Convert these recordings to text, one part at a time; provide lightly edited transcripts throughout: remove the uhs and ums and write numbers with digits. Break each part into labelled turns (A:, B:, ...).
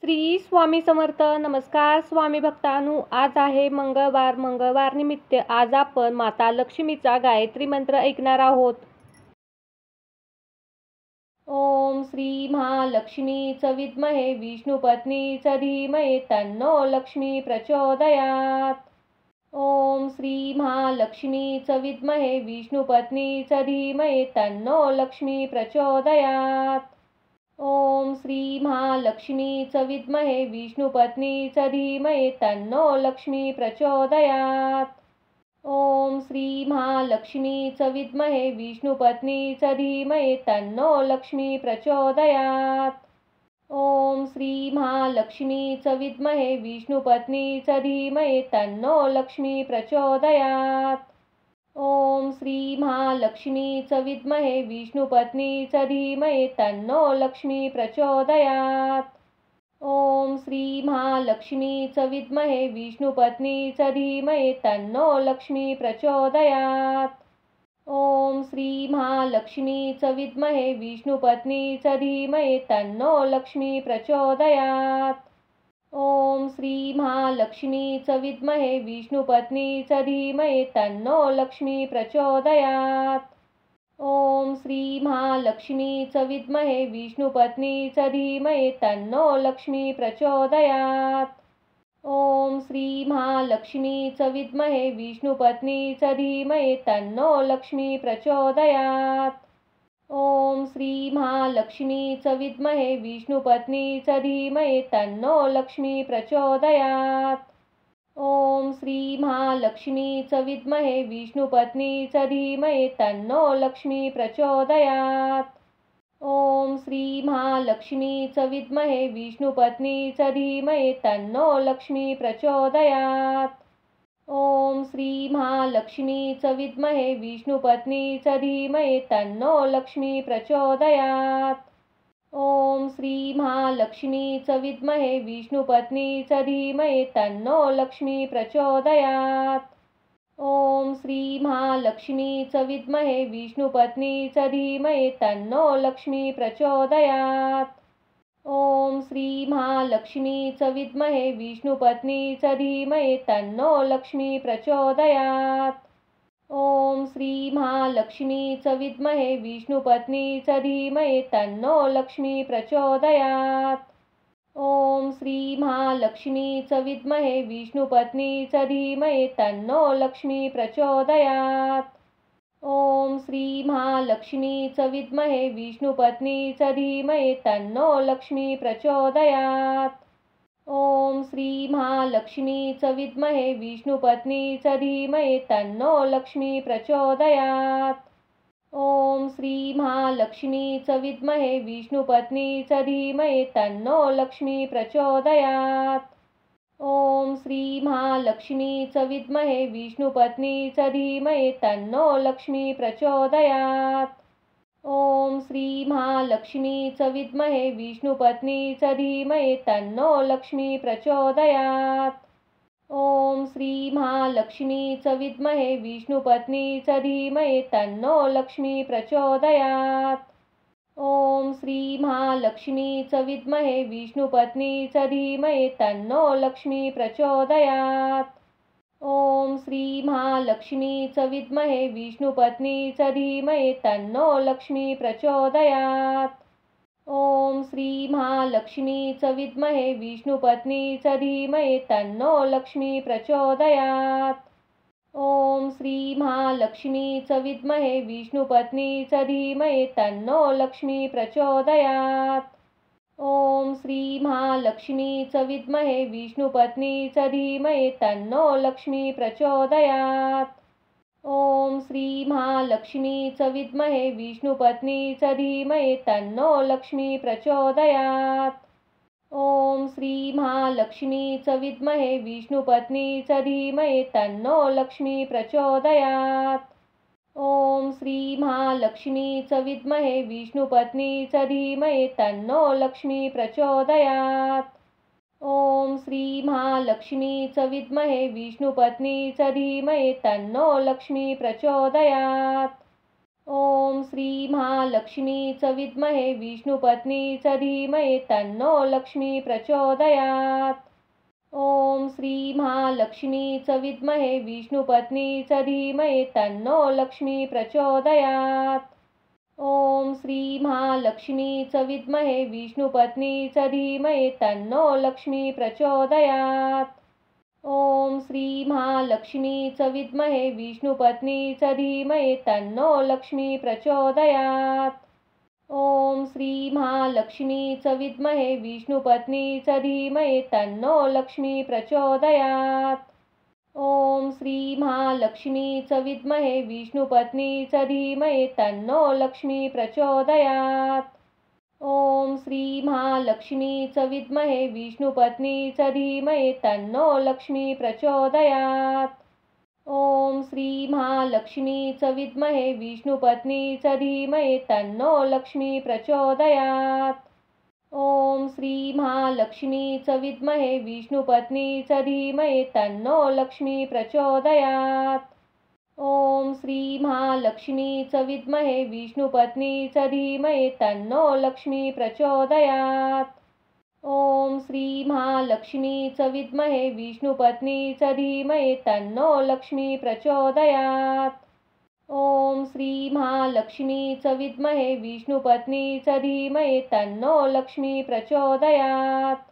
A: श्री स्वामी समर्थ. नमस्कार स्वामी भक्तांनो, आज आहे मंगळवार निमित्त आज आपण माता लक्ष्मीचा गायत्री मंत्र ऐकणार आहोत. ओम श्री महालक्ष्मीच विद्महे विष्णुपत्नीच धीमहि तन्नो लक्ष्मी प्रचोदयात्. ओम श्री महालक्ष्मीच विद्महे विष्णुपत्नीच धीमहि तन्नो लक्ष्मी प्रचोदयात्. ओम श्री महालक्ष्मीच विद्महे विष्णुपत्नीच धीमहि तन्नो लक्ष्मी प्रचोदयात्. ओम श्री महालक्ष्मीच विद्महे विष्णुपत्नीच धीमहि तन्नो लक्ष्मी प्रचोदयात्. ओम श्री महालक्ष्मीच विद्महे विष्णुपत्नीच धीमहि तन्नो लक्ष्मी प्रचोदयात्. ओम श्री महालक्ष्मीच विद्महे विष्णुपत्नीच धीमहि तन्नो लक्ष्मी प्रचोदयात्. ओम श्री महालक्ष्मीच विद्महे विष्णुपत्नीच धीमहि तन्नो लक्ष्मी प्रचोदयात्. ओम श्री महालक्ष्मीच विद्महे विष्णुपत्नीच धीमहि तन्नो लक्ष्मी प्रचोदयात्. ओम श्री महालक्ष्मीच विद्महे विष्णुपत्नीच धीमहि तन्नो लक्ष्मी प्रचोदयात्. ओम श्री महालक्ष्मीच विद्महे विष्णुपत्नीच धीमहि तन्नो लक्ष्मी प्रचोदयात्. ओम श्री महालक्ष्मीच विद्महे विष्णुपत्नीच धीमहि तन्नो लक्ष्मी प्रचोदयात्. ओम श्री महालक्ष्मीच विद्महे विष्णुपत्नीच धीमहि तन्नो लक्ष्मी प्रचोदयात्. ओम श्री महालक्ष्मीच विद्महे विष्णुपत्नीच धीमहि तन्नो लक्ष्मी प्रचोदयात्. ओम श्री महालक्ष्मीच विद्महे विष्णुपत्नीच धीमहि तन्नो लक्ष्मी प्रचोदयात्. ओम श्री महालक्ष्मीच विद्महे विष्णुपत्नीच धीमहि तन्नो लक्ष्मी प्रचोदयात्. ओम श्री महालक्ष्मीच विद्महे विष्णुपत्नीच धीमहि तन्नो लक्ष्मी प्रचोदयात्. ओम श्री महालक्ष्मीच विद्महे विष्णुपत्नीच धीमहि तन्नो लक्ष्मी प्रचोदयात्. ओम श्री महालक्ष्मीच विद्महे विष्णुपत्नीच धीमहि तन्नो लक्ष्मी प्रचोदयात्. ओम श्री महालक्ष्मीच विद्महे विष्णुपत्नीच धीमहि तन्नो लक्ष्मी प्रचोदयात्. ओम श्री महालक्ष्मीच विद्महे विष्णुपत्नीच धीमहि तन्नो लक्ष्मी प्रचोदयात्. ओम श्री महालक्ष्मीच विद्महे विष्णुपत्नीच धीमहि तन्नो लक्ष्मी प्रचोदयात्. ओम श्री महालक्ष्मीच विद्महे विष्णुपत्नीच धीमहि तन्नो लक्ष्मी प्रचोदयात्. ओम श्री महालक्ष्मीच विद्महे विष्णुपत्नीच धीमहि तन्नो लक्ष्मी प्रचोदयात्. ओम श्री महालक्ष्मीच विद्महे विष्णुपत्नीच धीमहि तन्नो लक्ष्मी प्रचोदयात्. ओम श्री महालक्ष्मीच विद्महे विष्णुपत्नीच धीमहि तन्नो लक्ष्मी प्रचोदयात्. ओम श्री महालक्ष्मीच विद्महे विष्णुपत्नीच धीमहि तन्नो लक्ष्मी प्रचोदयात्. ओम श्री महालक्ष्मीच विद्महे विष्णुपत्नीच धीमहि तन्नो लक्ष्मी प्रचोदयात्. ओम श्री महालक्ष्मीच विद्महे विष्णुपत्नीच धीमहि तन्नो लक्ष्मी प्रचोदयात्. ओम श्री महालक्ष्मीच विद्महे विष्णुपत्नीच धीमहि तन्नो लक्ष्मी प्रचोदयात्. ओम श्री महालक्ष्मीच विद्महे विष्णुपत्नीच धीमहि तन्नो लक्ष्मी प्रचोदयात्. ओम श्री महालक्ष्मीच विद्महे विष्णुपत्नीच धीमहि तन्नो लक्ष्मी प्रचोदयात्. ओम श्री महालक्ष्मीच विद्महे विष्णुपत्नीच धीमहि तन्नो लक्ष्मी प्रचोदयात्. ओम श्री महालक्ष्मीच विद्महे विष्णुपत्नीच धीमहि तन्नो लक्ष्मी प्रचोदयात्. ओम श्री महालक्ष्मीच विद्महे विष्णुपत्नीच धीमहि तन्नो लक्ष्मी प्रचोदयात्. ओम श्री महालक्ष्मीच विद्महे विष्णुपत्नीच धीमहि तन्नो लक्ष्मी प्रचोदयात्. ओम श्री महालक्ष्मीच विद्महे विष्णुपत्नीच धीमहि तन्नो लक्ष्मी प्रचोदयात्। ओम श्री महालक्ष्मीच विद्महे विष्णुपत्नीच धीमहि तन्नो लक्ष्मी प्रचोदयात्। ओम श्री महालक्ष्मीच विद्महे विष्णुपत्नीच धीमहि तन्नो लक्ष्मी प्रचोदयात्। ओम श्री महालक्ष्मीच विद्महे विष्णुपत्नीच धीमहि तन्नो लक्ष्मी प्रचोदयात्। ओम श्री महालक्ष्मीच विद्महे विष्णुपत्नीच धीमहि तन्नो लक्ष्मी प्रचोदयात्। ओम श्री महालक्ष्मीच विद्महे विष्णुपत्नीच धीमहि तन्नो लक्ष्मी प्रचोदयात्। ओम श्री महालक्ष्मीच विद्महे विष्णुपत्नीच धीमहि तन्नो लक्ष्मी प्रचोदयात्। ओम श्री महालक्ष्मीच विद्महे विष्णुपत्नीच धीमहि तन्नो लक्ष्मी प्रचोदयात्। ओम श्री महालक्ष्मीच विद्महे विष्णुपत्नीच धीमहि तन्नो लक्ष्मी प्रचोदयात्। ओम श्री महालक्ष्मीच विद्महे विष्णुपत्नीच धीमहि तन्नो लक्ष्मी प्रचोदयात्। ओम श्री महालक्ष्मीच विद्महे विष्णुपत्नीच धीमहि तन्नो लक्ष्मी प्रचोदयात्। ओम श्री महालक्ष्मीच विद्महे विष्णुपत्नीच धीमहि तन्नो लक्ष्मी प्रचोदयात्।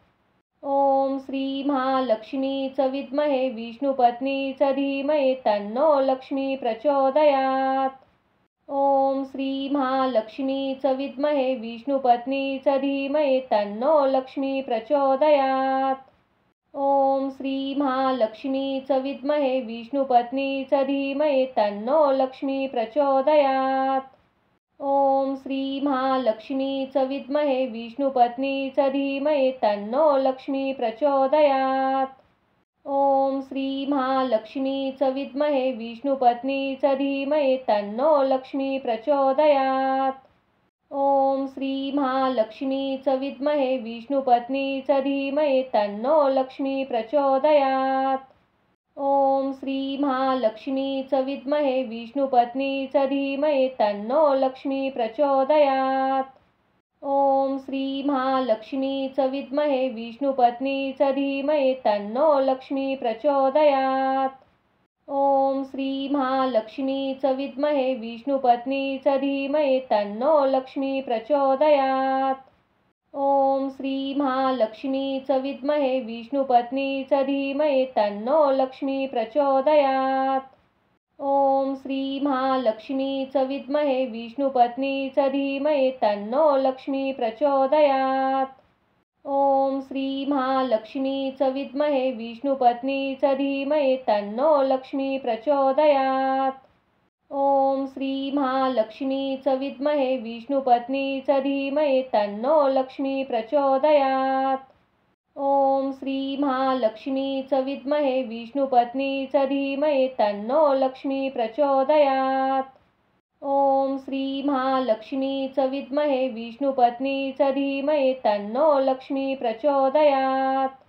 A: ओम श्री महालक्ष्मीच विद्महे विष्णुपत्नीच धीमहि तन्नो लक्ष्मी प्रचोदयात्। ओम श्री महालक्ष्मीच विद्महे विष्णुपत्नीच धीमहि तन्नो लक्ष्मी प्रचोदयात्। ओम श्री महालक्ष्मीच विद्महे विष्णुपत्नीच धीमहि तन्नो लक्ष्मी प्रचोदयात्। ओम श्री महालक्ष्मीच विद्महे विष्णुपत्नीच धीमहि तन्नो लक्ष्मी प्रचोदयात्। ओम श्री महालक्ष्मीच विद्महे विष्णुपत्नीच धीमहि तन्नो लक्ष्मी प्रचोदयात्। ओम श्री महालक्ष्मीच विद्महे विष्णुपत्नीच धीमहि तन्नो लक्ष्मी प्रचोदयात्। ओम श्री महालक्ष्मीच विद्महे विष्णुपत्नीच धीमहि तन्नो लक्ष्मी प्रचोदयात्। ओम श्री महालक्ष्मीच विद्महे विष्णुपत्नीच धीमहि तन्नो लक्ष्मी प्रचोदयात्। ओम श्री महालक्ष्मीच विद्महे विष्णुपत्नीच धीमहि तन्नो लक्ष्मी प्रचोदयात्। ओम श्री महालक्ष्मीच विद्महे विष्णुपत्नीच धीमहि तन्नो लक्ष्मी प्रचोदयात्। ओम श्री महालक्ष्मीच विद्महे विष्णुपत्नीच धीमहि तन्नो लक्ष्मी प्रचोदयात्। ओम श्री महालक्ष्मीच विद्महे विष्णुपत्नीच धीमहि तन्नो लक्ष्मी प्रचोदयात्। ओम श्री महालक्ष्मीच विद्महे विष्णुपत्नीच धीमहि तन्नो लक्ष्मी प्रचोदयात्। ओम श्री महालक्ष्मीच विद्महे विष्णुपत्नीच धीमहि तन्नो लक्ष्मी प्रचोदयात्। ओम श्री महालक्ष्मीच विद्महे विष्णुपत्नीच धीमहि तन्नो लक्ष्मी प्रचोदयात्।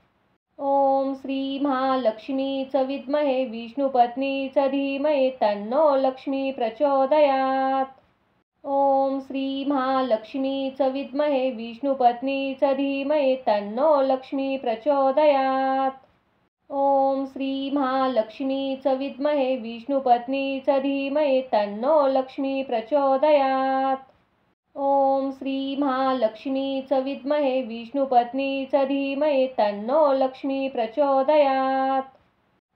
A: ओम श्री महालक्ष्मीच विद्महे विष्णुपत्नीच धीमहि तन्नो लक्ष्मी प्रचोदयात्। ओम श्री महालक्ष्मीच विद्महे विष्णुपत्नीच धीमहि तन्नो लक्ष्मी प्रचोदयात्। ओम श्री महालक्ष्मीच विद्महे विष्णुपत्नीच धीमहि तन्नो लक्ष्मी प्रचोदयात्। ओम श्री महालक्ष्मीच विद्महे विष्णुपत्नीच धीमहि तन्नो लक्ष्मी प्रचोदयात्।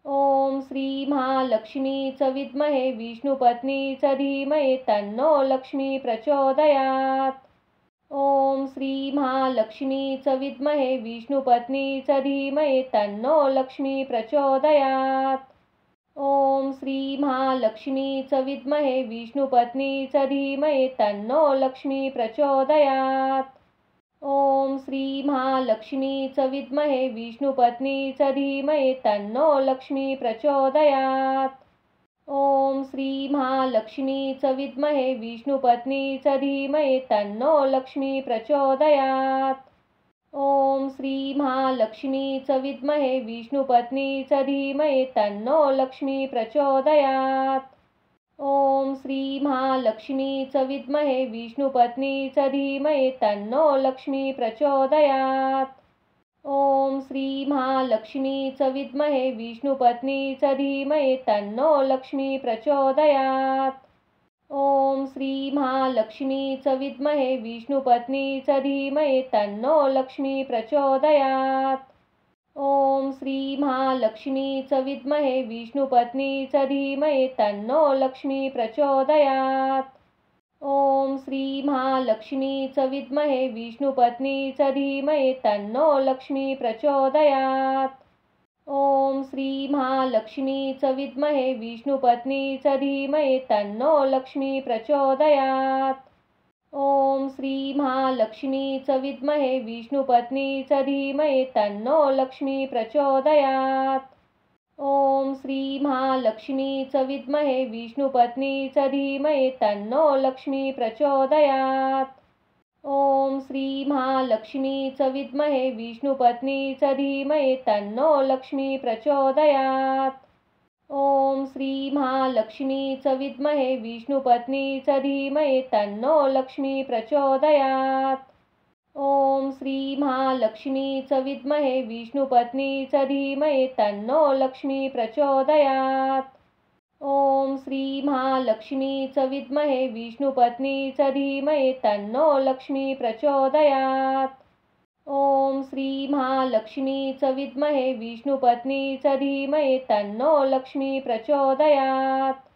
A: ओम श्री महालक्ष्मीच विद्महे विष्णुपत्नीच धीमहि तन्नो लक्ष्मी प्रचोदयात्। ओम श्री महालक्ष्मीच विद्महे विष्णुपत्नीच धीमहि तन्नो लक्ष्मी प्रचोदयात्। ओम श्री महालक्ष्मीच विद्महे विष्णुपत्नीच धीमहि तन्नो लक्ष्मी प्रचोदयात्। ओम श्री महालक्ष्मीच विद्महे विष्णुपत्नीच धीमहि तन्नो लक्ष्मी प्रचोदयात्। ओम श्री महालक्ष्मीच विद्महे विष्णुपत्नीच धीमहि तन्नो लक्ष्मी प्रचोदयात्। ओम श्री महालक्ष्मीच विद्महे विष्णुपत्नीच धीमहि तन्नो लक्ष्मी प्रचोदयात्। ओम श्री महालक्ष्मीच विद्महे विष्णुपत्नीच धीमहि तन्नो लक्ष्मी प्रचोदयात्। ओम श्री महालक्ष्मीच विद्महे विष्णुपत्नीच धीमहि तन्नो लक्ष्मी प्रचोदयात्। ओम श्री महालक्ष्मीच विद्महे विष्णुपत्नीच धीमहि तन्नो लक्ष्मी प्रचोदयात्। ओम श्री महालक्ष्मीच विद्महे विष्णुपत्नीच धीमहि तन्नो लक्ष्मी प्रचोदयात्। ओम श्री महालक्ष्मीच विद्महे विष्णुपत्नीच धीमहि तन्नो लक्ष्मी प्रचोदयात्। ओम श्री महालक्ष्मीच विद्महे विष्णुपत्नीच धीमहि तन्नो लक्ष्मी प्रचोदयात्। ओम श्री महालक्ष्मीच विद्महे विष्णुपत्नीच धीमहि तन्नो लक्ष्मी प्रचोदयात्। ओम श्री महालक्ष्मीच विद्महे विष्णुपत्नीच धीमहि तन्नो लक्ष्मी प्रचोदयात्। ओम श्री महालक्ष्मीच विद्महे विष्णुपत्नीच धीमहि तन्नो लक्ष्मी प्रचोदयात्। ओम श्री महालक्ष्मीच विद्महे विष्णुपत्नीच धीमहि तन्नो लक्ष्मी प्रचोदयात्। ओम श्री महालक्ष्मीच विद्महे विष्णुपत्नीच धीमहि तन्नो लक्ष्मी प्रचोदयात्। ओम श्री महालक्ष्मीच विद्महे विष्णुपत्नीच धीमहि तन्नो लक्ष्मी प्रचोदयात्। ओम श्री महालक्ष्मीच विद्महे विष्णुपत्नीच धीमहि तन्नो लक्ष्मी प्रचोदयात्।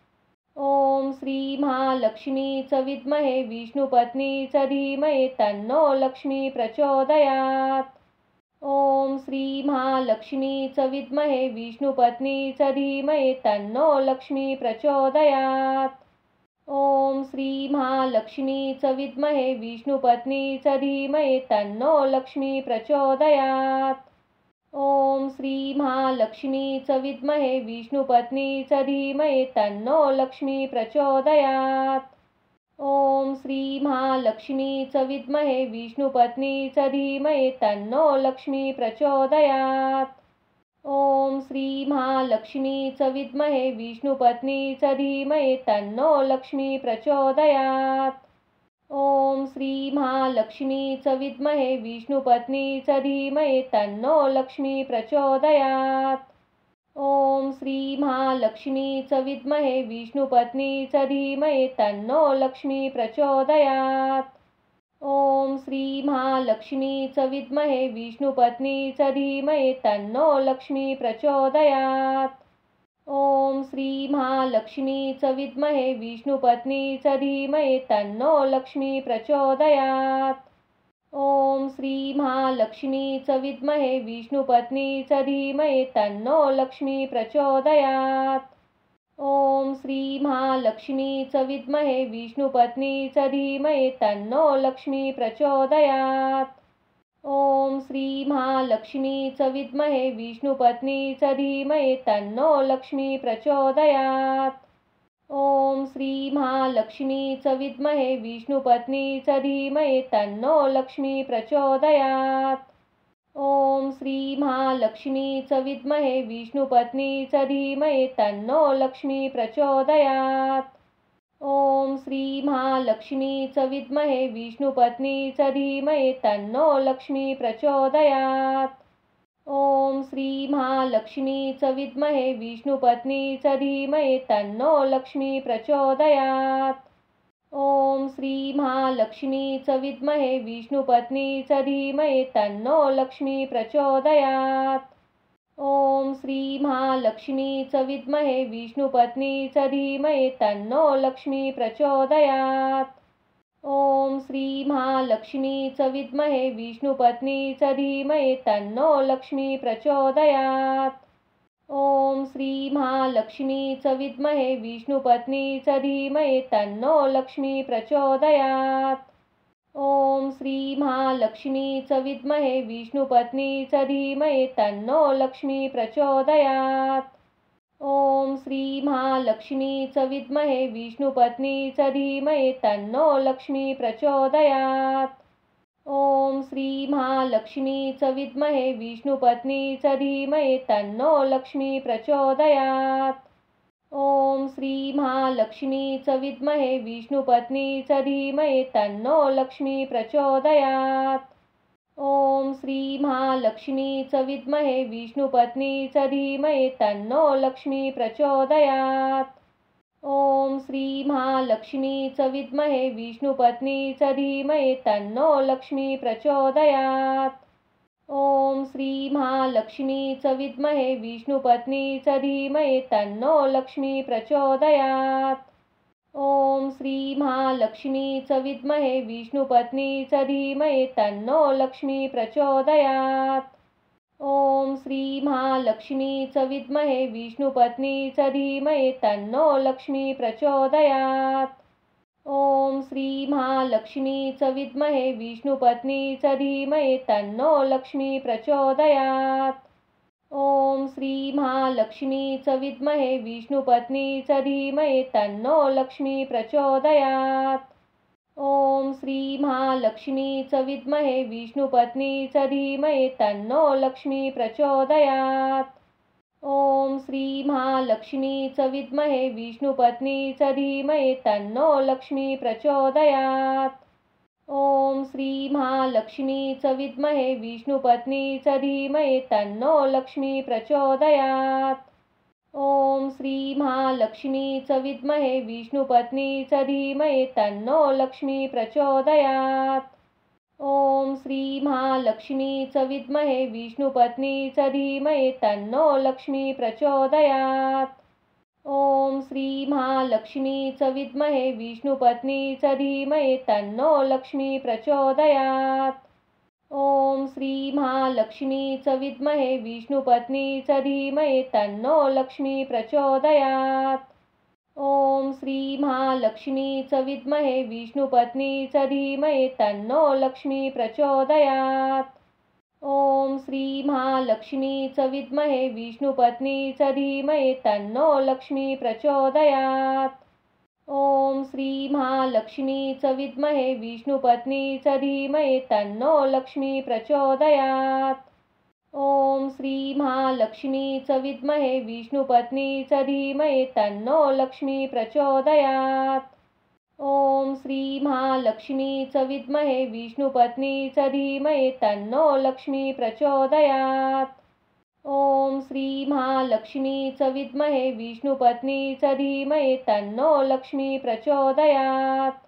A: ओम श्री महालक्ष्मीच विद्महे विष्णुपत्नीच धीमहि तन्नो लक्ष्मी प्रचोदयात्। ओम श्री महालक्ष्मीच विद्महे विष्णुपत्नीच धीमहि तन्नो लक्ष्मी प्रचोदयात्। ओम श्री महालक्ष्मीच विद्महे विष्णुपत्नीच धीमहि तन्नो लक्ष्मी प्रचोदयात्। ओम श्री महालक्ष्मीच विद्महे विष्णुपत्नीच धीमहि तन्नो लक्ष्मी प्रचोदयात्। ओम श्री महालक्ष्मीच विद्महे विष्णुपत्नीच धीमहि तन्नो लक्ष्मी प्रचोदयात्। ओम श्री महालक्ष्मीच विद्महे विष्णुपत्नीच धीमहि तन्नो लक्ष्मी प्रचोदयात्। ओम श्री महालक्ष्मीच विद्महे विष्णुपत्नीच धीमहि तन्नो लक्ष्मी प्रचोदयात्। ओम श्री महालक्ष्मीच विद्महे विष्णुपत्नीच धीमहि तन्नो लक्ष्मी प्रचोदयात्। ओम श्री महालक्ष्मीच विद्महे विष्णुपत्नीच धीमहि तन्नो लक्ष्मी प्रचोदयात्। ओम श्री महालक्ष्मीच विद्महे विष्णुपत्नीच धीमहि तन्नो लक्ष्मी प्रचोदयात्। ओम श्री महालक्ष्मीच विद्महे विष्णुपत्नीच धीमहि तन्नो लक्ष्मी प्रचोदयात्। ओम श्री महालक्ष्मीच विद्महे विष्णुपत्नीच धीमहि तन्नो लक्ष्मी प्रचोदयात्। ओम श्री महालक्ष्मीच विद्महे विष्णुपत्नीच धीमहि तन्नो लक्ष्मी प्रचोदयात्। ओम श्री महालक्ष्मीच विद्महे विष्णुपत्नीच धीमहि तन्नो लक्ष्मी प्रचोदयात्। ओम श्री महालक्ष्मीच विद्महे विष्णुपत्नीच धीमहि तन्नो लक्ष्मी प्रचोदयात्। ओम श्री महालक्ष्मीच विद्महे विष्णुपत्नीच धीमहि तन्नो लक्ष्मी प्रचोदयात्। ओम श्री महालक्ष्मीच विद्महे विष्णुपत्नीच धीमहि तन्नो लक्ष्मी प्रचोदयात्। ओम श्री महालक्ष्मीच विद्महे विष्णुपत्नीच धीमहि तन्नो लक्ष्मी प्रचोदयात्। ओम श्री महालक्ष्मीच विद्महे विष्णुपत्नीच धीमहि तन्नो लक्ष्मी प्रचोदयात्। ओम श्री महालक्ष्मीच विद्महे विष्णुपत्नीच धीमहि तन्नो लक्ष्मी प्रचोदयात्। ओम श्री महालक्ष्मीच विद्महे विष्णुपत्नीच धीमहि तन्नो लक्ष्मी प्रचोदयात्। ओम श्री महालक्ष्मीच विद्महे विष्णुपत्नीच धीमहि तन्नो लक्ष्मी प्रचोदयात्। ओम श्री महालक्ष्मीच विद्महे विष्णुपत्नीच धीमहि तन्नो लक्ष्मी प्रचोदयात्। ओम श्री महालक्ष्मीच विद्महे विष्णुपत्नीच धीमहि तन्नो लक्ष्मी प्रचोदयात्। ओम श्री महालक्ष्मीच विद्महे विष्णुपत्नीच धीमहि तन्नो लक्ष्मी प्रचोदयात्। ओम श्री महालक्ष्मीच विद्महे विष्णुपत्नीच धीमहि तन्नो लक्ष्मी प्रचोदयात्। ओम श्री महालक्ष्मीच विद्महे विष्णुपत्नीच धीमहि तन्नो लक्ष्मी प्रचोदयात्। ओम श्री महालक्ष्मीच विद्महे विष्णुपत्नीच धीमहि तन्नो लक्ष्मी प्रचोदयात्। ओम श्री महालक्ष्मीच विद्महे विष्णुपत्नीच धीमहि तन्नो लक्ष्मी प्रचोदयात्। ओम श्री महालक्ष्मीच विद्महे विष्णुपत्नीच धीमहि तन्नो लक्ष्मी प्रचोदयात्। ओम श्री महालक्ष्मीच विद्महे विष्णुपत्नीच धीमहि तन्नो लक्ष्मी प्रचोदयात्। ओम श्री महालक्ष्मीच विद्महे विष्णुपत्नीच धीमहि तन्नो लक्ष्मी प्रचोदयात्। ओम श्री महालक्ष्मीच विद्महे विष्णुपत्नीच धीमहि तन्नो लक्ष्मी प्रचोदयात्। ओम श्री महालक्ष्मीच विद्महे विष्णुपत्नीच धीमहि तन्नो लक्ष्मी प्रचोदयात्। ओम श्री महालक्ष्मीच विद्महे विष्णुपत्नीच धीमहि तन्नो लक्ष्मी प्रचोदयात्। ओम श्री महालक्ष्मीच विद्महे विष्णुपत्नीच धीमहि तन्नो लक्ष्मी प्रचोदयात्। ओम श्री महालक्ष्मीच विद्महे विष्णुपत्नीच धीमहि तन्नो लक्ष्मी प्रचोदयात्। ओम श्री महालक्ष्मीच विद्महे विष्णुपत्नीच धीमहि तन्नो लक्ष्मी प्रचोदयात्। ओम श्री महालक्ष्मीच विद्महे विष्णुपत्नीच धीमहि तन्नो लक्ष्मी प्रचोदयात्। ओम श्री महालक्ष्मीच विद्महे विष्णुपत्नीच धीमहि तन्नो लक्ष्मी प्रचोदयात्। ओम श्री महालक्ष्मीच विद्महे विष्णुपत्नीच धीमहि तन्नो लक्ष्मी प्रचोदयात्। ओम श्री महालक्ष्मीच विद्महे विष्णुपत्नीच धीमहि तन्नो लक्ष्मी प्रचोदयात्। ओम श्री महालक्ष्मीच विद्महे विष्णुपत्नीच धीमहि तन्नो लक्ष्मी प्रचोदयात्। ओम श्री महालक्ष्मीच विद्महे विष्णुपत्नीच धीमहि तन्नो लक्ष्मी प्रचोदयात्। ओम श्री महालक्ष्मीच विद्महे विष्णुपत्नीच धीमहि तन्नो लक्ष्मी प्रचोदयात्।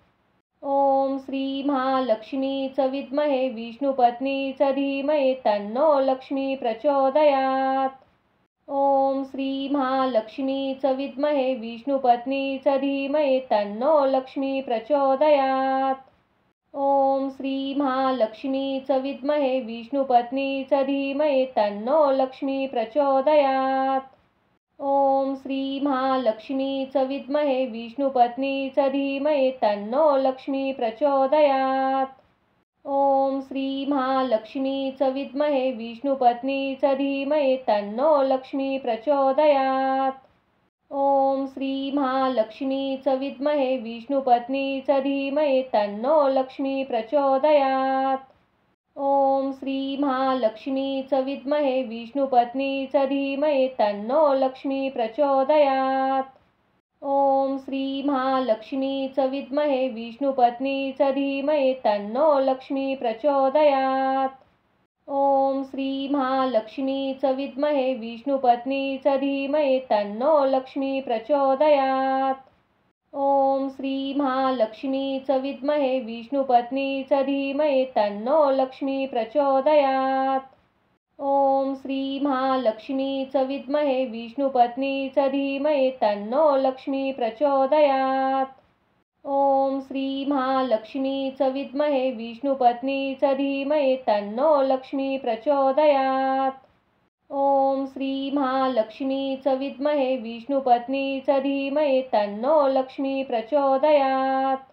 A: ओम श्री महालक्ष्मीच विद्महे विष्णुपत्नीच धीमहि तन्नो लक्ष्मी प्रचोदयात्। ओम श्री महालक्ष्मीच विद्महे विष्णुपत्नीच धीमहि तन्नो लक्ष्मी प्रचोदयात्। ओम श्री महालक्ष्मीच विद्महे विष्णुपत्नीच धीमहि तन्नो लक्ष्मी प्रचोदयात्। ओम श्री महालक्ष्मीच विद्महे विष्णुपत्नीच धीमहि तन्नो लक्ष्मी प्रचोदयात्। ओम श्री महालक्ष्मीच विद्महे विष्णुपत्नीच धीमहि तन्नो लक्ष्मी प्रचोदयात्। ओम श्री महालक्ष्मीच विद्महे विष्णुपत्नीच धीमहि तन्नो लक्ष्मी प्रचोदयात्। ओम श्री महालक्ष्मीच विद्महे विष्णुपत्नीच धीमहि तन्नो लक्ष्मी प्रचोदयात्। ओम श्री महालक्ष्मीच विद्महे विष्णुपत्नीच धीमहि तन्नो लक्ष्मी प्रचोदयात्। ओम श्री महालक्ष्मीच विद्महे विष्णुपत्नीच धीमहि तन्नो लक्ष्मी प्रचोदयात्। ओम श्री महालक्ष्मीच विद्महे विष्णुपत्नीच धीमहि तन्नो लक्ष्मी प्रचोदयात्। ओम श्री महालक्ष्मीच विद्महे विष्णुपत्नीच धीमहि तन्नो लक्ष्मी प्रचोदयात्। ओम श्री महालक्ष्मीच विद्महे विष्णुपत्नीच धीमहि तन्नो लक्ष्मी प्रचोदयात्। ओम श्री महालक्ष्मीच विद्महे विष्णुपत्नीच धीमहि तन्नो लक्ष्मी प्रचोदयात्।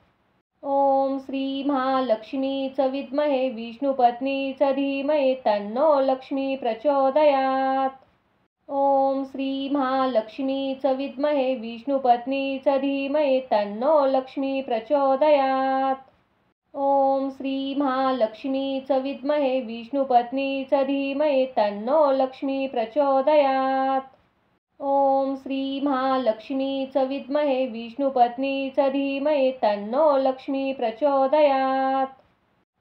A: ओम श्री महालक्ष्मीच विद्महे विष्णुपत्नीच धीमहि तन्नो लक्ष्मी प्रचोदयात्। ओम श्री महालक्ष्मीच विद्महे विष्णुपत्नीच धीमहि तन्नो लक्ष्मी प्रचोदयात्। ओम श्री महालक्ष्मीच विद्महे विष्णुपत्नीच धीमहि तन्नो लक्ष्मी प्रचोदयात्। ओम श्री महालक्ष्मीच विद्महे विष्णुपत्नीच धीमहि तन्नो लक्ष्मी प्रचोदयात्.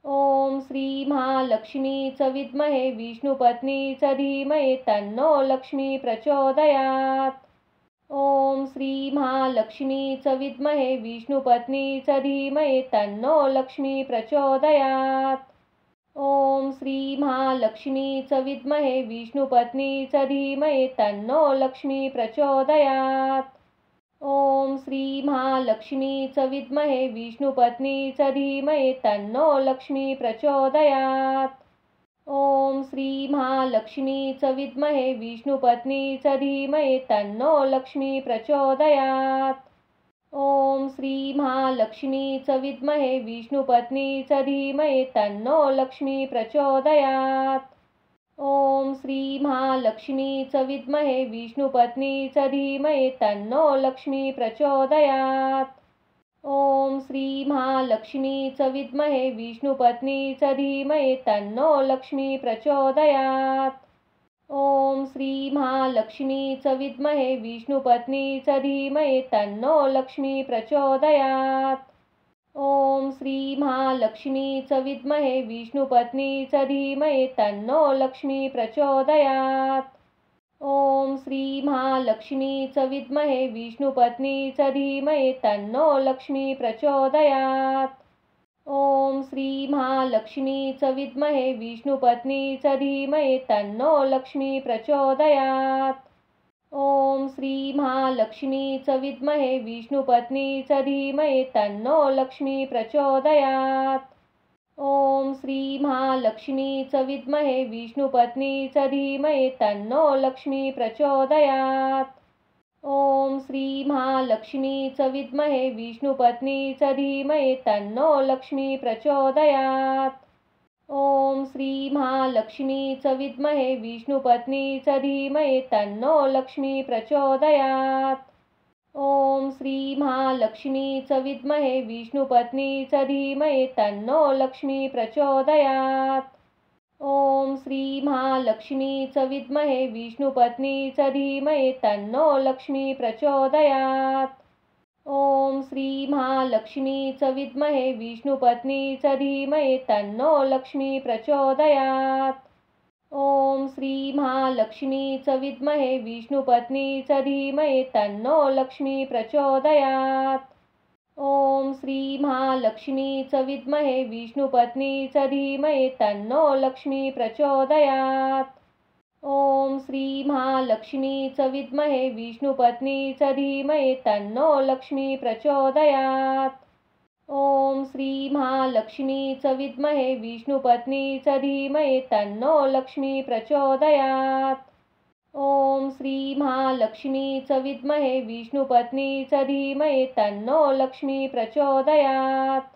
A: ओम श्री महालक्ष्मीच विद्महे विष्णुपत्नीच धीमहि तन्नो लक्ष्मी प्रचोदयात्. ओम श्री महालक्ष्मीच विद्महे विष्णुपत्नीच धीमहि तन्नो लक्ष्मी प्रचोदयात्. ओम श्री महालक्ष्मीच विद्महे विष्णुपत्नीच धीमहि तन्नो लक्ष्मी प्रचोदयात्. ओम श्री महालक्ष्मीच विद्महे विष्णुपत्नीच धीमहि तन्नो लक्ष्मी प्रचोदयात्. ओम श्री महालक्ष्मीच विद्महे विष्णुपत्नीच धीमहि तन्नो लक्ष्मी प्रचोदयात्. ओम श्री महालक्ष्मीच विद्महे विष्णुपत्नीच धीमहि तन्नो लक्ष्मी प्रचोदयात्. ओम श्री महालक्ष्मीच विद्महे विष्णुपत्नीच धीमहि तन्नो लक्ष्मी प्रचोदयात्. ओम श्री महालक्ष्मीच विद्महे विष्णुपत्नीच धीमहि तन्नो लक्ष्मी प्रचोदयात्. ओम श्री महालक्ष्मीच विद्महे विष्णुपत्नीच धीमहि तन्नो लक्ष्मी प्रचोदयात्. ओम श्री महालक्ष्मीच विद्महे विष्णुपत्नीच धीमहि तन्नो लक्ष्मी प्रचोदयात्. ओम श्री महालक्ष्मीच विद्महे विष्णुपत्नीच धीमहि तन्नो लक्ष्मी प्रचोदयात्. ओम श्री महालक्ष्मीच विद्महे विष्णुपत्नीच धीमहि तन्नो लक्ष्मी प्रचोदयात्. ओम श्री महालक्ष्मीच विद्महे विष्णुपत्नीच धीमहि तन्नो लक्ष्मी प्रचोदयात्. ओम श्री महालक्ष्मीच विद्महे विष्णुपत्नीच धीमहि तन्नो लक्ष्मी प्रचोदयात्. ओम श्री महालक्ष्मीच विद्महे विष्णुपत्नीच धीमहि तन्नो लक्ष्मी प्रचोदयात्. ओम श्री महालक्ष्मीच विद्महे विष्णुपत्नीच धीमहि तन्नो लक्ष्मी प्रचोदयात्. ओम श्री महालक्ष्मीच विद्महे विष्णुपत्नीच धीमहि तन्नो लक्ष्मी प्रचोदयात्. ओम श्री महालक्ष्मीच विद्महे विष्णुपत्नीच धीमहि तन्नो लक्ष्मी प्रचोदयात्. ओम श्री महालक्ष्मीच विद्महे विष्णुपत्नीच धीमहि तन्नो लक्ष्मी प्रचोदयात्. ओम श्री महालक्ष्मीच विद्महे विष्णुपत्नीच धीमहि तन्नो लक्ष्मी प्रचोदयात्. ओम श्री महालक्ष्मीच विद्महे विष्णुपत्नीच धीमहि तन्नो लक्ष्मी प्रचोदयात्. ओम श्री महालक्ष्मीच विद्महे विष्णुपत्नीच धीमहि तन्नो लक्ष्मी प्रचोदयात्. ओम श्री महालक्ष्मीच विद्महे विष्णुपत्नीच धीमहि तन्नो लक्ष्मी प्रचोदयात्. ओम श्री महालक्ष्मीच विद्महे विष्णुपत्नीच धीमहि तन्नो लक्ष्मी प्रचोदयात्.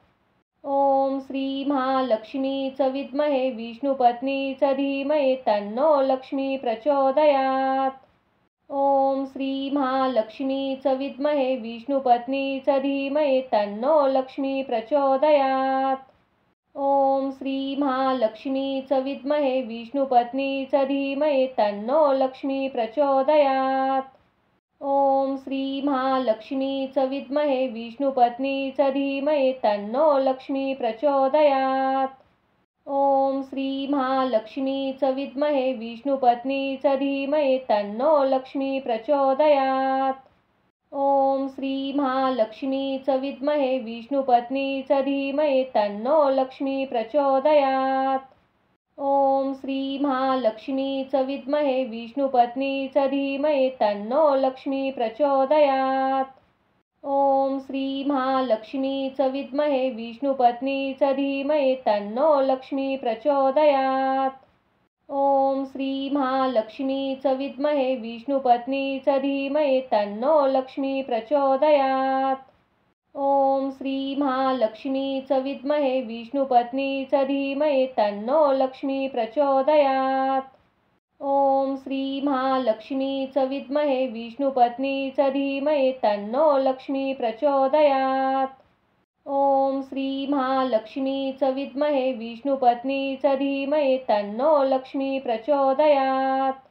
A: ओम श्री महालक्ष्मीच विद्महे विष्णुपत्नीच धीमहि तन्नो लक्ष्मी प्रचोदयात्. ओम श्री महालक्ष्मीच विद्महे विष्णुपत्नीच धीमहि तन्नो लक्ष्मी प्रचोदयात्. ओम श्री महालक्ष्मीच विद्महे विष्णुपत्नीच धीमहि तन्नो लक्ष्मी प्रचोदयात्. ओम श्री महालक्ष्मीच विद्महे विष्णुपत्नीच धीमहि तन्नो लक्ष्मी प्रचोदयात्. ओम श्री महालक्ष्मीच विद्महे विष्णुपत्नीच धीमहि तन्नो लक्ष्मी प्रचोदयात्. ओम श्री महालक्ष्मीच विद्महे विष्णुपत्नीच धीमहि तन्नो लक्ष्मी प्रचोदयात्. ओम श्री महालक्ष्मीच विद्महे विष्णुपत्नीच धीमहि तन्नो लक्ष्मी प्रचोदयात्. ओम श्री महालक्ष्मीच विद्महे विष्णुपत्नीच धीमहि तन्नो लक्ष्मी प्रचोदयात्. ओम श्री महालक्ष्मीच विद्महे विष्णुपत्नीच धीमहि तन्नो लक्ष्मी प्रचोदयात्. ओम श्री महालक्ष्मीच विद्महे विष्णुपत्नीच धीमहि तन्नो लक्ष्मी प्रचोदयात्. ओम श्री महालक्ष्मीच विद्महे विष्णुपत्नीच धीमहि तन्नो लक्ष्मी प्रचोदयात्. ओम श्री महालक्ष्मीच विद्महे विष्णुपत्नीच धीमहि तन्नो लक्ष्मी प्रचोदयात्.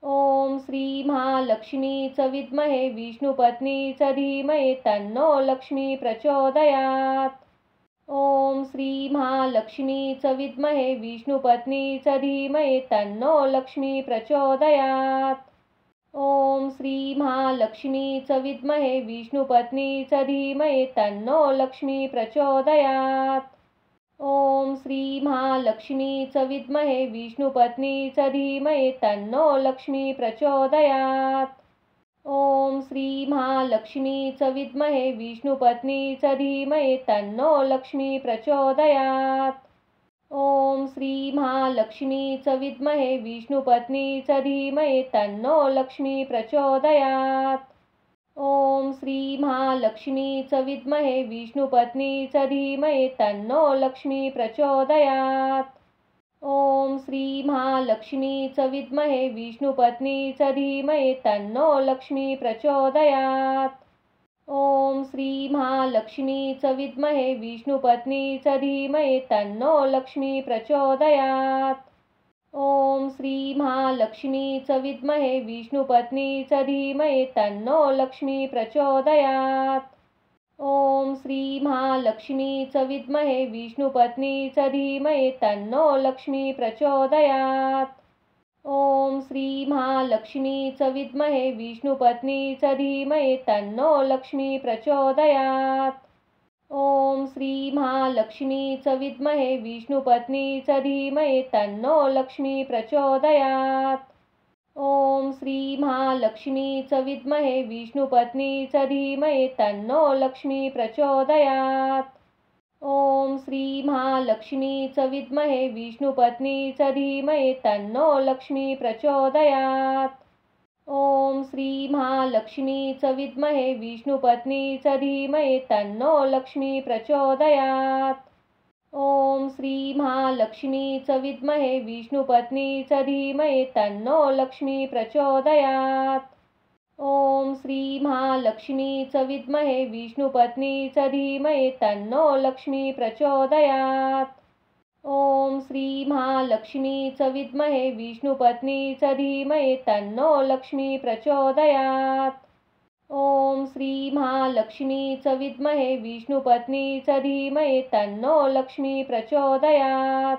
A: ओम श्री महालक्ष्मीच विद्महे विष्णुपत्नीच धीमहि तन्नो लक्ष्मी प्रचोदयात्। ओम श्री महालक्ष्मीच विद्महे विष्णुपत्नीच धीमहि तन्नो लक्ष्मी प्रचोदयात्। ओम श्री महालक्ष्मीच विद्महे विष्णुपत्नीच धीमहि तन्नो लक्ष्मी प्रचोदयात्। ओम श्री महालक्ष्मीच विद्महे विष्णुपत्नीच धीमहि तन्नो लक्ष्मी प्रचोदयात्। ओम श्री महालक्ष्मीच विद्महे विष्णुपत्नीच धीमहि तन्नो लक्ष्मी प्रचोदयात्। ओम श्री महालक्ष्मीच विद्महे विष्णुपत्नीच धीमहि तन्नो लक्ष्मी प्रचोदयात्। ओम श्री महालक्ष्मीच विद्महे विष्णुपत्नीच धीमहि तन्नो लक्ष्मी प्रचोदयात्। ओम श्री महालक्ष्मीच विद्महे विष्णुपत्नीच धीमहि तन्नो लक्ष्मी प्रचोदयात्। ओम श्री महालक्ष्मीच विद्महे विष्णुपत्नीच धीमहि तन्नो लक्ष्मी प्रचोदयात्। ओम श्री महालक्ष्मीच विद्महे विष्णुपत्नीच धीमहि तन्नो लक्ष्मी प्रचोदयात्। ओम श्री महालक्ष्मीच विद्महे विष्णुपत्नीच धीमहि तन्नो लक्ष्मी प्रचोदयात्। ओम श्री महालक्ष्मीच विद्महे विष्णुपत्नीच धीमहि तन्नो लक्ष्मी प्रचोदयात्। ओम श्री महालक्ष्मीच विद्महे विष्णुपत्नीच धीमहि तन्नो लक्ष्मी प्रचोदयात्। ओम श्री महालक्ष्मीच विद्महे विष्णुपत्नीच धीमहि तन्नो लक्ष्मी प्रचोदयात्। ओम श्री महालक्ष्मीच विद्महे विष्णुपत्नीच धीमहि तन्नो लक्ष्मी प्रचोदयात्। ओम श्री महालक्ष्मीच विद्महे विष्णुपत्नीच धीमहि तन्नो लक्ष्मी प्रचोदयात्। ओम श्री महालक्ष्मीच विद्महे विष्णुपत्नीच धीमहि तन्नो लक्ष्मी प्रचोदयात्। ओम श्री महालक्ष्मीच विद्महे विष्णुपत्नीच धीमहि तन्नो लक्ष्मी प्रचोदयात्। ओम श्री महालक्ष्मीच विद्महे विष्णुपत्नीच धीमहि तन्नो लक्ष्मी प्रचोदयात्। ओम श्री महालक्ष्मीच विद्महे विष्णुपत्नीच धीमहि तन्नो लक्ष्मी प्रचोदयात्।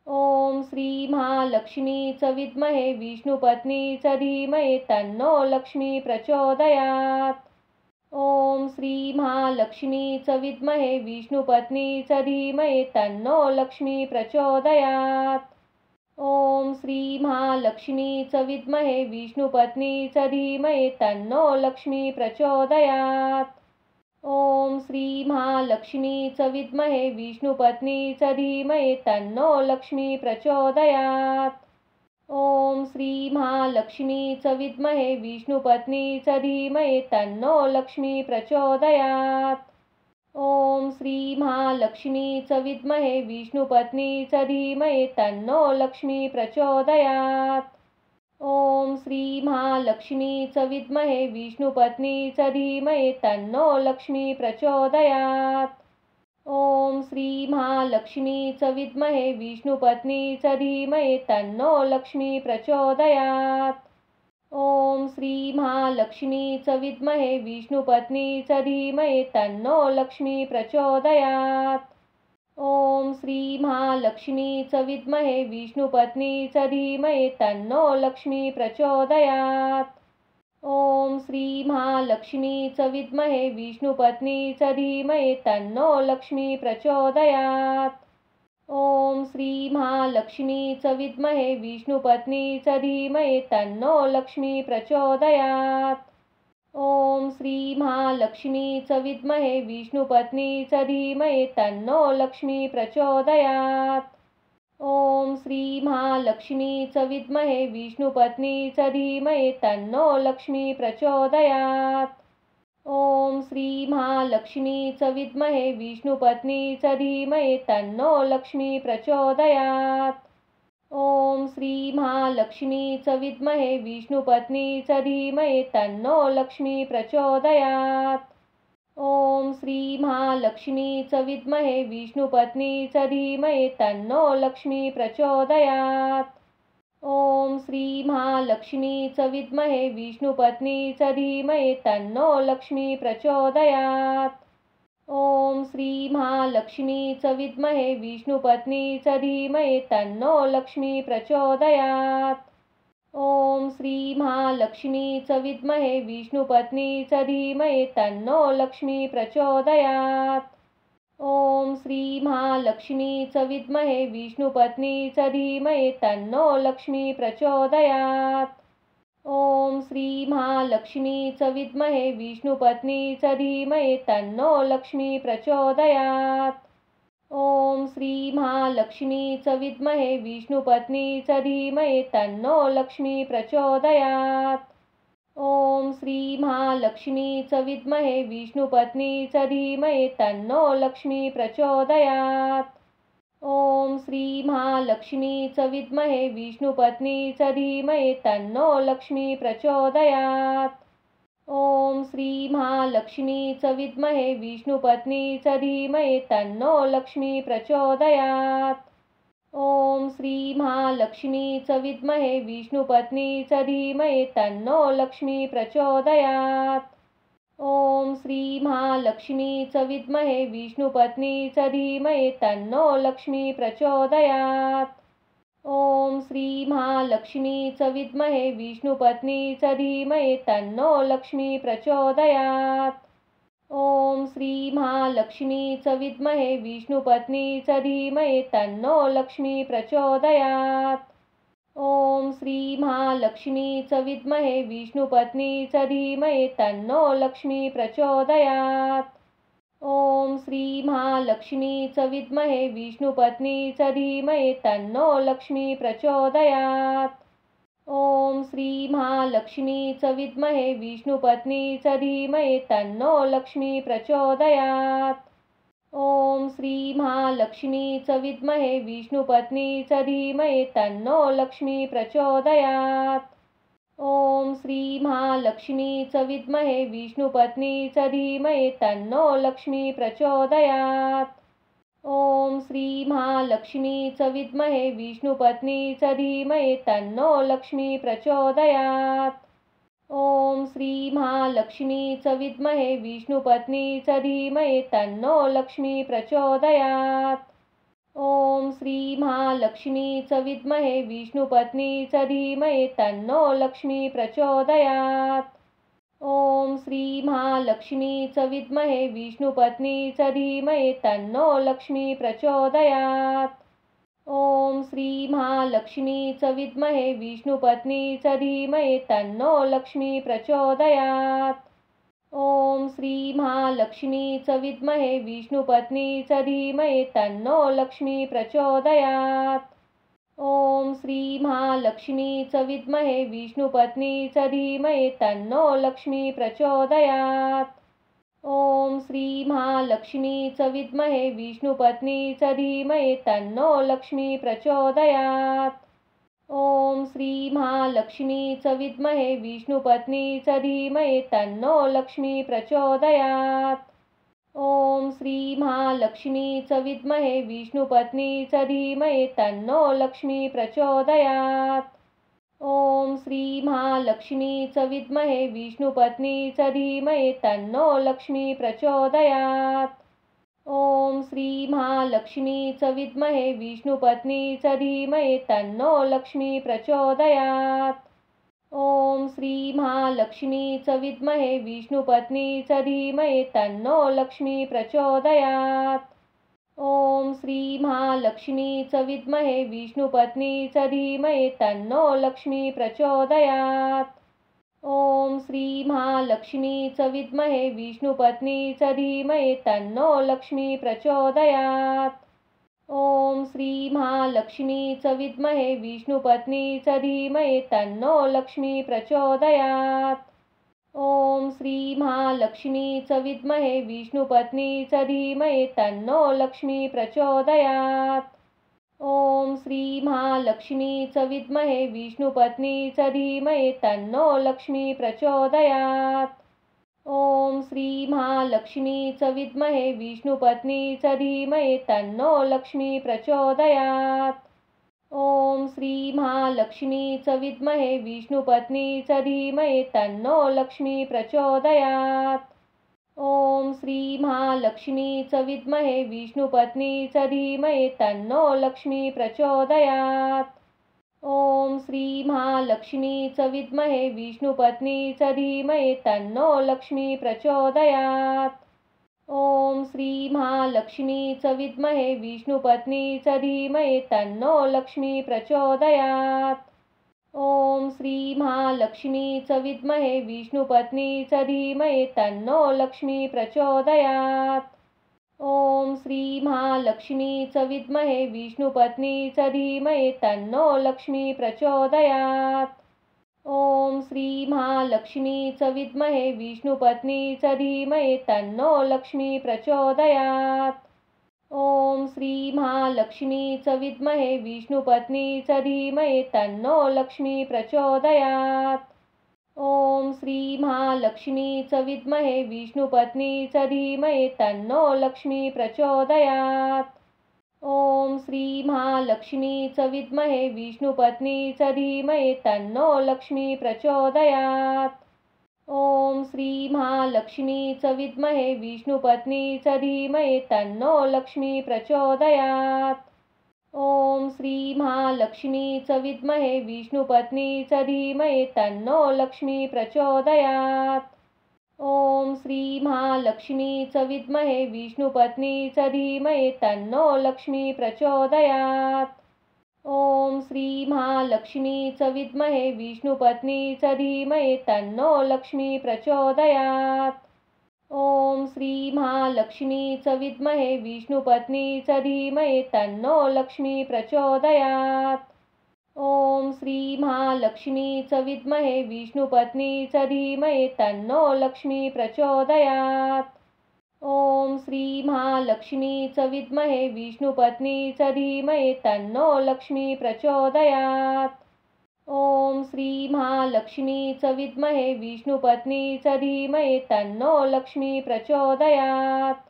A: ओम श्री महालक्ष्मीच विद्महे विष्णुपत्नीच धीमहि तन्नो लक्ष्मी प्रचोदयात्। ओम श्री महालक्ष्मीच विद्महे विष्णुपत्नीच धीमहि तन्नो लक्ष्मी प्रचोदयात्। ओम श्री महालक्ष्मीच विद्महे विष्णुपत्नीच धीमहि तन्नो लक्ष्मी प्रचोदयात्। ओम श्री महालक्ष्मीच विद्महे विष्णुपत्नीच धीमहि तन्नो लक्ष्मी प्रचोदयात्। ओम श्री महालक्ष्मीच विद्महे विष्णुपत्नीच धीमहि तन्नो लक्ष्मी प्रचोदयात्। ओम श्री महालक्ष्मीच विद्महे विष्णुपत्नीच धीमहि तन्नो लक्ष्मी प्रचोदयात्। ओम श्री महालक्ष्मीच विद्महे विष्णुपत्नीच धीमहि तन्नो लक्ष्मी प्रचोदयात्। ओम श्री महालक्ष्मीच विद्महे विष्णुपत्नीच धीमहि तन्नो लक्ष्मी प्रचोदयात्। ओम श्री महालक्ष्मीच विद्महे विष्णुपत्नीच धीमहि तन्नो लक्ष्मी प्रचोदयात्। ओम श्री महालक्ष्मीच विद्महे विष्णुपत्नीच धीमहि तन्नो लक्ष्मी प्रचोदयात्। ओम श्री महालक्ष्मीच विद्महे विष्णुपत्नीच धीमहि तन्नो लक्ष्मी प्रचोदयात्। ओम श्री महालक्ष्मीच विद्महे विष्णुपत्नीच धीमहि तन्नो लक्ष्मी प्रचोदयात्। ओम श्री महालक्ष्मीच विद्महे विष्णुपत्नीच धीमहि तन्नो लक्ष्मी प्रचोदयात्। ओम श्री महालक्ष्मीच विद्महे विष्णुपत्नीच धीमहि तन्नो लक्ष्मी प्रचोदयात्। ओम श्री महालक्ष्मीच विद्महे विष्णुपत्नीच धीमहि तन्नो लक्ष्मी प्रचोदयात्। ओम श्री महालक्ष्मीच विद्महे विष्णुपत्नीच धीमहि तन्नो लक्ष्मी प्रचोदयात्। ओम श्री महालक्ष्मीच विद्महे विष्णुपत्नीच धीमहि तन्नो लक्ष्मी प्रचोदयात्। ओम श्री महालक्ष्मीच विद्महे विष्णुपत्नीच धीमहि तन्नो लक्ष्मी प्रचोदयात्। ओम श्री महालक्ष्मीच विद्महे विष्णुपत्नीच धीमहि तन्नो लक्ष्मी प्रचोदयात्। ओम श्री महालक्ष्मीच विद्महे विष्णुपत्नीच धीमहि तन्नो लक्ष्मी प्रचोदयात्। ओम श्री महालक्ष्मीच विद्महे विष्णुपत्नीच धीमहि तन्नो लक्ष्मी प्रचोदयात्। ओम श्री महालक्ष्मीच विद्महे विष्णुपत्नीच धीमहि तन्नो लक्ष्मी प्रचोदयात्। ओम श्री महालक्ष्मीच विद्महे विष्णुपत्नीच धीमहि तन्नो लक्ष्मी प्रचोदयात्। ओम श्री महालक्ष्मीच विद्महे विष्णुपत्नीच धीमहि तन्नो लक्ष्मी प्रचोदयात्। ओम श्री महालक्ष्मीच विद्महे विष्णुपत्नीच धीमहि तन्नो लक्ष्मी प्रचोदयात्। ओम श्री महालक्ष्मीच विद्महे विष्णुपत्नीच धीमहि तन्नो लक्ष्मी प्रचोदयात्। ओम श्री महालक्ष्मीच विद्महे विष्णुपत्नीच धीमहि तन्नो लक्ष्मी प्रचोदयात्। ओम श्री महालक्ष्मीच विद्महे विष्णुपत्नीच धीमहि तन्नो लक्ष्मी प्रचोदयात्। ओम श्री महालक्ष्मीच विद्महे विष्णुपत्नीच धीमहि तन्नो लक्ष्मी प्रचोदयात्। ओम श्री महालक्ष्मीच विद्महे विष्णुपत्नीच धीमहि तन्नो लक्ष्मी प्रचोदयात्। ओम श्री महालक्ष्मीच विद्महे विष्णुपत्नीच धीमहि तन्नो लक्ष्मी प्रचोदयात्। ओम श्री महालक्ष्मीच विद्महे विष्णुपत्नीच धीमहि तन्नो लक्ष्मी प्रचोदयात्। ओम श्री महालक्ष्मीच विद्महे विष्णुपत्नीच धीमहि तन्नो लक्ष्मी प्रचोदयात्। ओम श्री महालक्ष्मीच विद्महे विष्णुपत्नीच धीमहि तन्नो लक्ष्मी प्रचोदयात्। ओम श्री महालक्ष्मीच विद्महे विष्णुपत्नीच धीमहि तन्नो लक्ष्मी प्रचोदयात्। ओम श्री महालक्ष्मीच विद्महे विष्णुपत्नीच धीमहि तन्नो लक्ष्मी प्रचोदयात्। ओम श्री महालक्ष्मीच विद्महे विष्णुपत्नीच धीमहि तन्नो लक्ष्मी प्रचोदयात्। ओम श्री महालक्ष्मीच विद्महे विष्णुपत्नीच धीमहि तन्नो लक्ष्मी प्रचोदयात्। ओम श्री महालक्ष्मीच विद्महे विष्णुपत्नीच धीमहि तन्नो लक्ष्मी प्रचोदयात्। ओम श्री महालक्ष्मीच विद्महे विष्णुपत्नीच धीमहि तन्नो लक्ष्मी प्रचोदयात्। ओम श्री महालक्ष्मीच विद्महे विष्णुपत्नीच धीमहि तन्नो लक्ष्मी प्रचोदयात्। ओम श्री महालक्ष्मीच विद्महे विष्णुपत्नीच धीमहि तन्नो लक्ष्मी प्रचोदयात्। ओम श्री महालक्ष्मीच विद्महे विष्णुपत्नीच धीमहि तन्नो लक्ष्मी प्रचोदयात्। ओम श्री महालक्ष्मीच विद्महे विष्णुपत्नीच धीमहि तन्नो लक्ष्मी प्रचोदयात्। ओम श्री महालक्ष्मीच विद्महे विष्णुपत्नीच धीमहि तन्नो लक्ष्मी प्रचोदयात्। ओम श्री महालक्ष्मीच विद्महे विष्णुपत्नीच धीमहि तन्नो लक्ष्मी प्रचोदयात्। ओम श्री महालक्ष्मीच विद्महे विष्णुपत्नीच धीमहि तन्नो लक्ष्मी प्रचोदयात्। ओम श्री महालक्ष्मीच विद्महे विष्णुपत्नीच धीमहि तन्नो लक्ष्मी प्रचोदयात्। ओम श्री महालक्ष्मीच विद्महे विष्णुपत्नीच धीमहि तन्नो लक्ष्मी प्रचोदयात्। ओम श्री महालक्ष्मीच विद्महे विष्णुपत्नीच धीमहि तन्नो लक्ष्मी प्रचोदयात्। ओम श्री महालक्ष्मीच विद्महे विष्णुपत्नीच धीमहि तन्नो लक्ष्मी प्रचोदयात्। ओम श्री महालक्ष्मीच विद्महे विष्णुपत्नीच धीमहि तन्नो लक्ष्मी प्रचोदयात्। ओम श्री महालक्ष्मीच विद्महे विष्णुपत्नीच धीमहि तन्नो लक्ष्मी प्रचोदयात्। ओम श्री महालक्ष्मीच विद्महे विष्णुपत्नीच धीमहि तन्नो लक्ष्मी प्रचोदयात्। ॐ श्री महालक्ष्मीच विद्महे विष्णुपत्नीच धीमहि तन्नो लक्ष्मी प्रचोदयात्। ॐ श्री महालक्ष्मीच विद्महे विष्णुपत्नीच धीमहि तन्नो लक्ष्मी प्रचोदयात्। ॐ श्री महालक्ष्मीच विद्महे विष्णुपत्नीच धीमहि तन्नो लक्ष्मी प्रचोदयात्। ॐ श्री महालक्ष्मीच विद्महे विष्णुपत्नीच धीमहि तन्नो लक्ष्मी प्रचोदयात्। ॐ श्री महालक्ष्मीच विद्महे विष्णुपत्नीच धीमहि तन्नो लक्ष्मी प्रचोदयात्। ॐ श्री महालक्ष्मीच विद्महे विष्णुपत्नीच धीमहि तन्नो लक्ष्मी प्रचोदयात्। ॐ श्री महालक्ष्मीच विद्महे विष्णुपत्नीच धीमहि तन्नो लक्ष्मी प्रचोदयात्। ॐ श्री महालक्ष्मीच विद्महे विष्णुपत्नीच धीमहि तन्नो लक्ष्मी प्रचोदयात्। ॐ श्री महालक्ष्मीच विद्महे विष्णुपत्नीच धीमहि तन्नो लक्ष्मी प्रचोदयात्। ॐ श्री महालक्ष्मीच विद्महे विष्णुपत्नीच धीमहि तन्नो लक्ष्मी प्रचोदयात्। ॐ श्री महालक्ष्मीच विद्महे विष्णुपत्नीच धीमहि तन्नो लक्ष्मी प्रचोदयात्। ॐ श्री महालक्ष्मीच विद्महे विष्णुपत्नीच धीमहि तन्नो लक्ष्मी प्रचोदयात्। ॐ श्री महालक्ष्मीच विद्महे विष्णुपत्नीच धीमहि तन्नो लक्ष्मी प्रचोदयात्। ॐ श्री महालक्ष्मीच विद्महे विष्णुपत्नीच धीमहि तन्नो लक्ष्मी प्रचोदयात्। ॐ श्री महालक्ष्मीच विद्महे विष्णुपत्नीच धीमहि तन्नो लक्ष्मी प्रचोदयात्। ॐ श्री महालक्ष्मीच विद्महे विष्णुपत्नीच धीमहि तन्नो लक्ष्मी प्रचोदयात्। ॐ श्री महालक्ष्मीच विद्महे विष्णुपत्नीच धीमहि तन्नो लक्ष्मी प्रचोदयात्। ॐ श्री महालक्ष्मीच विद्महे विष्णुपत्नीच धीमहि तन्नो लक्ष्मी प्रचोदयात्।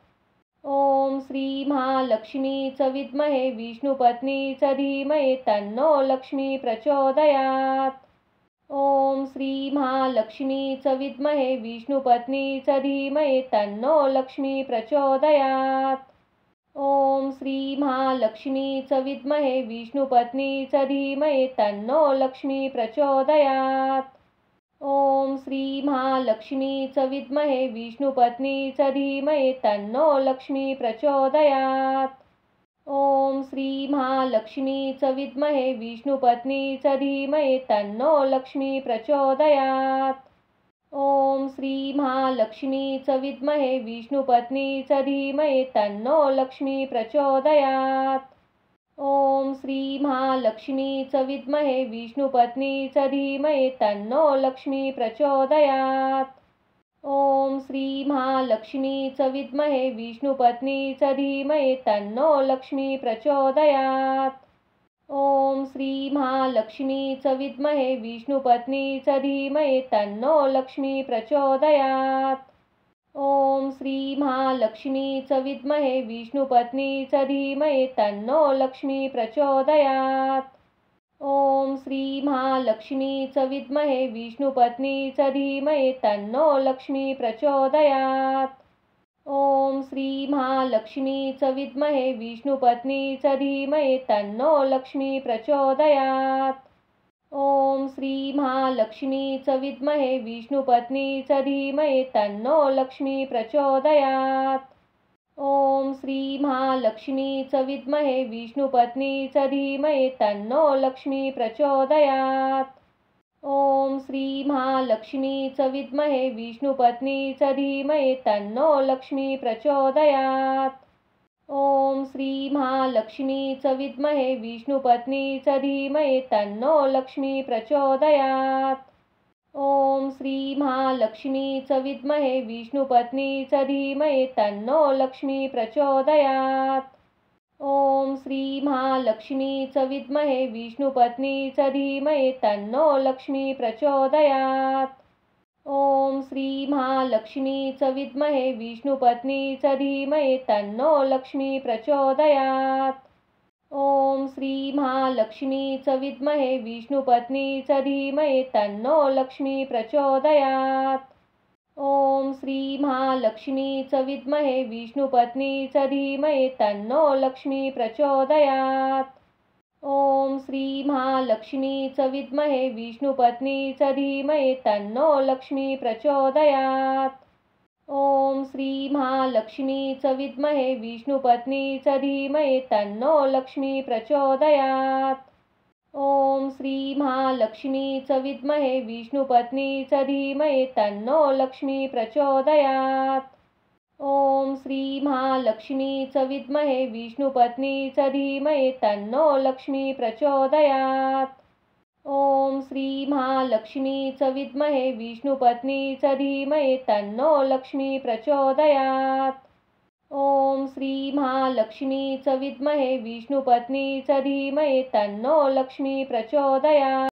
A: ॐ श्री महालक्ष्मीच विद्महे विष्णुपत्नीच धीमहि तन्नो लक्ष्मी प्रचोदयात्। ॐ श्री महालक्ष्मीच विद्महे विष्णुपत्नीच धीमहि तन्नो लक्ष्मी प्रचोदयात्। ॐ श्री महालक्ष्मीच विद्महे विष्णुपत्नीच धीमहि तन्नो लक्ष्मी प्रचोदयात्। ॐ श्री महालक्ष्मीच विद्महे विष्णुपत्नीच धीमहि तन्नो लक्ष्मी प्रचोदयात्। ॐ श्री महालक्ष्मीच विद्महे विष्णुपत्नीच धीमहि तन्नो लक्ष्मी प्रचोदयात्। ॐ श्री महालक्ष्मीच विद्महे विष्णुपत्नीच धीमहि तन्नो लक्ष्मी प्रचोदयात्। ॐ श्री महालक्ष्मीच विद्महे विष्णुपत्नीच धीमहि तन्नो लक्ष्मी प्रचोदयात्। ॐ श्री महालक्ष्मीच विद्महे विष्णुपत्नीच धीमहि तन्नो लक्ष्मी प्रचोदयात्। ॐ श्री महालक्ष्मीच विद्महे विष्णुपत्नीच धीमहि तन्नो लक्ष्मी प्रचोदयात्। ॐ श्री महालक्ष्मीच विद्महे विष्णुपत्नीच धीमहि तन्नो लक्ष्मी प्रचोदयात्। ॐ श्री महालक्ष्मीच विद्महे विष्णुपत्नीच धीमहि तन्नो लक्ष्मी प्रचोदयात्। ॐ श्री महालक्ष्मीच विद्महे विष्णुपत्नीच धीमहि तन्नो लक्ष्मी प्रचोदयात्। ॐ श्री महालक्ष्मीच विद्महे विष्णुपत्नीच धीमहि तन्नो लक्ष्मी प्रचोदयात्। ॐ श्री महालक्ष्मीच विद्महे विष्णुपत्नीच धीमहि तन्नो लक्ष्मी प्रचोदयात्। ॐ श्री महालक्ष्मीच विद्महे विष्णुपत्नीच धीमहि तन्नो लक्ष्मी प्रचोदयात्। ॐ श्री महालक्ष्मीच विद्महे विष्णुपत्नीच धीमहि तन्नो लक्ष्मी प्रचोदयात्। ॐ श्री महालक्ष्मीच विद्महे विष्णुपत्नीच धीमहि तन्नो लक्ष्मी प्रचोदयात्। ॐ श्री महालक्ष्मीच विद्महे विष्णुपत्नीच धीमहि तन्नो लक्ष्मी प्रचोदयात्। ॐ श्री महालक्ष्मीच विद्महे विष्णुपत्नीच धीमहि तन्नो लक्ष्मी प्रचोदयात्। ओम श्री महालक्ष्मीच विद्महे विष्णुपत्नीच धीमहि तन्नो लक्ष्मी प्रचोदयात्। ओम श्री महालक्ष्मीच विद्महे विष्णुपत्नीच धीमहि तन्नो लक्ष्मी प्रचोदयात्। ओम श्री महालक्ष्मीच विद्महे विष्णुपत्नीच धीमहि तन्नो लक्ष्मी प्रचोदयात्। ओम श्री महालक्ष्मीच विद्महे विष्णुपत्नीच धीमहि तन्नो लक्ष्मी प्रचोदयात्। ओम श्री महालक्ष्मीच विद्महे विष्णुपत्नीच धीमहि तन्नो लक्ष्मी प्रचोदयात्। ओम श्री महालक्ष्मीच विद्महे विष्णुपत्नीच धीमहि तन्नो लक्ष्मी प्रचोदयात्। ओम श्री महालक्ष्मीच विद्महे विष्णुपत्नीच धीमहि तन्नो लक्ष्मी प्रचोदयात्। ओम श्री महालक्ष्मीच विद्महे विष्णुपत्नीच धीमहि तन्नो लक्ष्मी प्रचोदयात्।